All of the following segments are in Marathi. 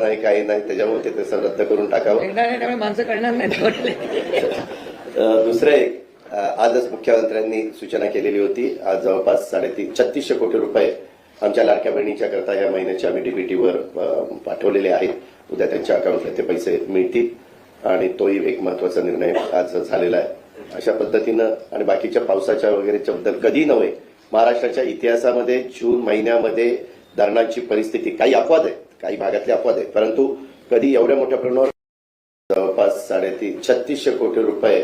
नाही काही नाही, त्याच्यामुळे ते तसं रद्द करून टाकावं. त्यामुळे माणसं कळणार नाही. दुसरं एक, आजच मुख्यमंत्र्यांनी सूचना केलेली होती. आज जवळपास 3600 कोटी रुपये आमच्या लाडक्या बहिणीच्या करता या महिन्याचे आम्ही डीबीटीवर पाठवलेले आहेत. उद्या त्यांच्या अकाउंटला ते पैसे मिळतील आणि तोही एक महत्वाचा निर्णय आज झालेला आहे. अशा पद्धतीनं आणि बाकीच्या पावसाच्या वगैरेच्या बद्दल कधी नव्हे महाराष्ट्राच्या इतिहासामध्ये जून महिन्यामध्ये धरणाची परिस्थिती, काही अपवाद आहेत, काही भागातले अपवाद आहेत, परंतु कधी एवढ्या मोठ्या प्रमाणावर जवळपास 3600 कोटी रुपये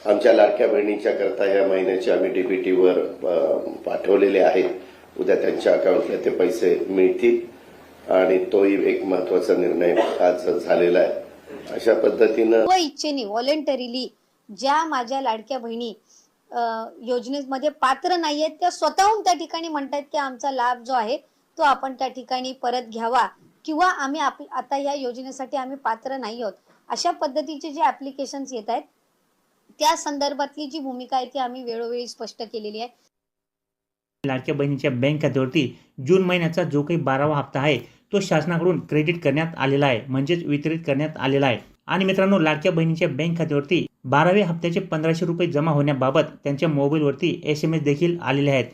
आमच्या लाडक्या बहिणीच्या करता या महिन्याचे आम्ही डीबीटीवर पाठवलेले आहेत. उद्या त्यांच्या अकाउंटला ते पैसे मिळतील आणि तोही एक महत्वाचा निर्णय आज झालेला आहे. अशा पद्धतीनं इच्छेने व्हॉलेंटरीली ज्या माझ्या लाडक्या बहिणी योजनेमध्ये पात्र नाहीयेत त्या स्वतःहून त्या ठिकाणी म्हणतात की आमचा लाभ जो आहे तो आपण त्या ठिकाणी परत घ्यावा किंवा आम्ही आता या योजनेसाठी आम्ही पात्र नाही आहोत, अशा पद्धतीचे जे ऍप्लिकेशन्स येत आहेत त्या संदर्भातली जी भूमिका आहे ती आम्ही वेळोवेळी स्पष्ट केलेली आहे. लाडक्या बहिणीच्या बँक खात्यावरती जून महिन्याचा जो काही 12वा हप्ता आहे तो शासनाकडून क्रेडिट करण्यात आलेला आहे, म्हणजेच वितरित करण्यात आलेला आहे. आणि मित्रांनो, लाडक्या बहिणीच्या बँक खात्यावरती 12व्या हप्त्याचे 1500 रुपये जमा होण्याबाबत त्यांच्या मोबाईलवरती SMS देखील आलेले आहेत.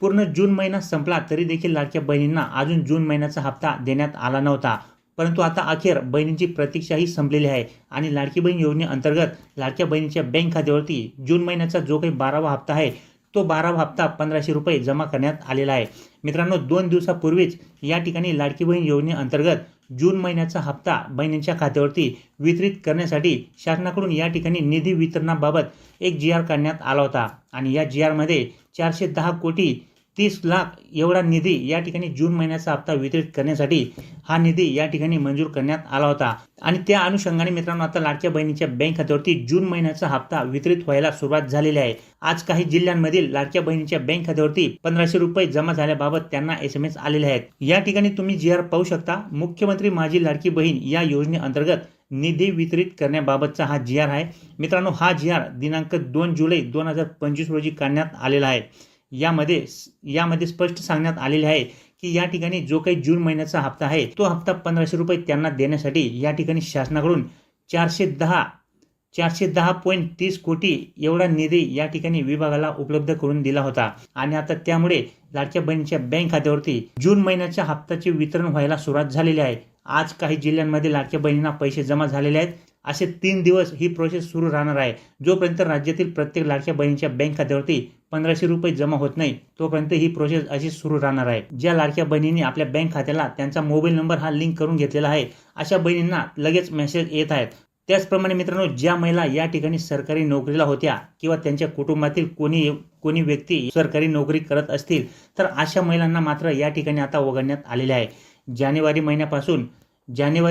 पूर्ण जून महिना संपला तरी देखील लाडक्या बहिणींना अजून जून महिन्याचा हप्ता देण्यात आला नव्हता. परंतु आता अखेर बहिणींची प्रतीक्षाही संपलेली आहे आणि लाडकी बहीण योजनेअंतर्गत लाडक्या बहिणीच्या बँक खात्यावरती जून महिन्याचा जो काही 12वा हप्ता आहे तो 12वा हप्ता 1500 रुपये जमा करण्यात आलेला आहे. मित्रांनो, 2 दिवसापूर्वीच या ठिकाणी लाडकी बहीण योजनेअंतर्गत जून महिन्याचा हप्ता बहिणींच्या खात्यावरती वितरित करण्यासाठी शासनाकडून या ठिकाणी निधी वितरणाबाबत एक GR काढण्यात आला होता आणि या GR मध्ये 410 कोटी 30 लाख एवढा निधी या ठिकाणी जून महिन्याचा हप्ता वितरित करण्यासाठी हा निधी या ठिकाणी मंजूर करण्यात आला होता. आणि त्या अनुषंगाने मित्रांनो, आता लाडक्या बहिणीच्या बँक खात्यावरती जून महिन्याचा हप्ता वितरित व्हायला सुरुवात झालेली आहे. आज काही जिल्ह्यांमधील लाडक्या बहिणीच्या बँक खात्यावरती 1500 रुपये जमा झाल्याबाबत त्यांना SMS आलेले आहेत. या ठिकाणी तुम्ही GR पाहू शकता. मुख्यमंत्री माझी लाडकी बहीण या योजनेअंतर्गत निधी वितरित करण्याबाबतचा हा GR आहे. मित्रांनो, हा GR दिनांक 2 जुलै 2025 रोजी काढण्यात आलेला आहे. यामध्ये स्पष्ट सांगण्यात आलेले आहे की या ठिकाणी जो काही जून महिन्याचा हप्ता आहे तो हप्ता 1500 रुपये त्यांना देण्यासाठी या ठिकाणी शासनाकडून 410.30 कोटी एवढा निधी या ठिकाणी विभागाला उपलब्ध करून दिला होता. आणि आता त्यामुळे लाडक्या बहिणीच्या बँक खात्यावरती जून महिन्याच्या हप्त्याचे वितरण व्हायला सुरुवात झालेली आहे. आज काही जिल्ह्यांमध्ये लाडक्या बहिणींना पैसे जमा झालेले आहेत. असे 3 दिवस ही प्रोसेस सुरू राहणार आहे. जोपर्यंत राज्यातील प्रत्येक लाडक्या बहिणीच्या बँक खात्यावरती 1500 रुपये जमा होत नाही तोपर्यंत ही प्रोसेस अशी सुरू राहणार आहे. ज्या लाडक्या बहिणींनी आपल्या बँक खात्याला त्यांचा मोबाईल नंबर हा लिंक करून घेतलेला आहे अशा बहिणींना लगेच मेसेज येत आहेत. त्याचप्रमाणे मित्रांनो, ज्या महिला या ठिकाणी सरकारी नोकरीला होत्या किंवा त्यांच्या कुटुंबातील कोणी व्यक्ती सरकारी नोकरी करत असतील तर अशा महिलांना मात्र या ठिकाणी आता वगळण्यात आलेले आहे. जानेवारी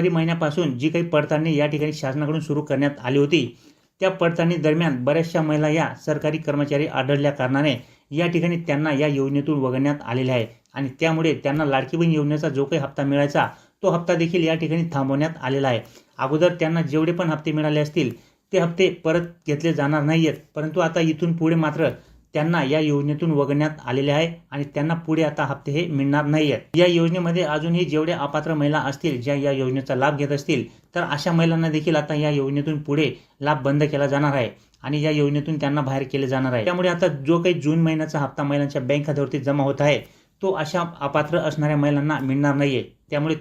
महिन्यापासून जी काही पडताळणी या ठिकाणी शासनाकडून सुरू करण्यात आली होती त्या पडताळणी दरम्यान बऱ्याचशा महिला या सरकारी कर्मचारी आढळल्या कारणाने या ठिकाणी त्यांना या योजनेतून वगळण्यात आलेले आहे आणि त्यामुळे त्यांना लाडकी बहीण योजनेचा जो काही हप्ता मिळायचा तो हप्ता देखील या ठिकाणी थांबवण्यात आलेला आहे. अगोदर त्यांना जेवढे पण हप्ते मिळाले असतील ते हप्ते परत घेतले जाणार नाहीयेत, परंतु आता इथून पुढे मात्र त्यांना या योजनेतून वगळण्यात आलेले आहे आणि त्यांना पुढे आता हप्ते हे मिळणार नाहीयेत. या योजनेमध्ये अजूनही जेवढ्या अपात्र महिला असतील ज्या या योजनेचा लाभ घेत असतील तर अशा महिलांना देखील आता या योजनेतून पुढे लाभ बंद केला जाणार आहे आणि या योजनेतून त्यांना बाहेर केले जाणार आहे. त्यामुळे आता जो काही जून महिन्याचा हप्ता महिलांच्या बँक खात्यावरती जमा होत आहे तो अशा अपात्र असणाऱ्या महिलांना मिळणार नाहीये. त्यामुळे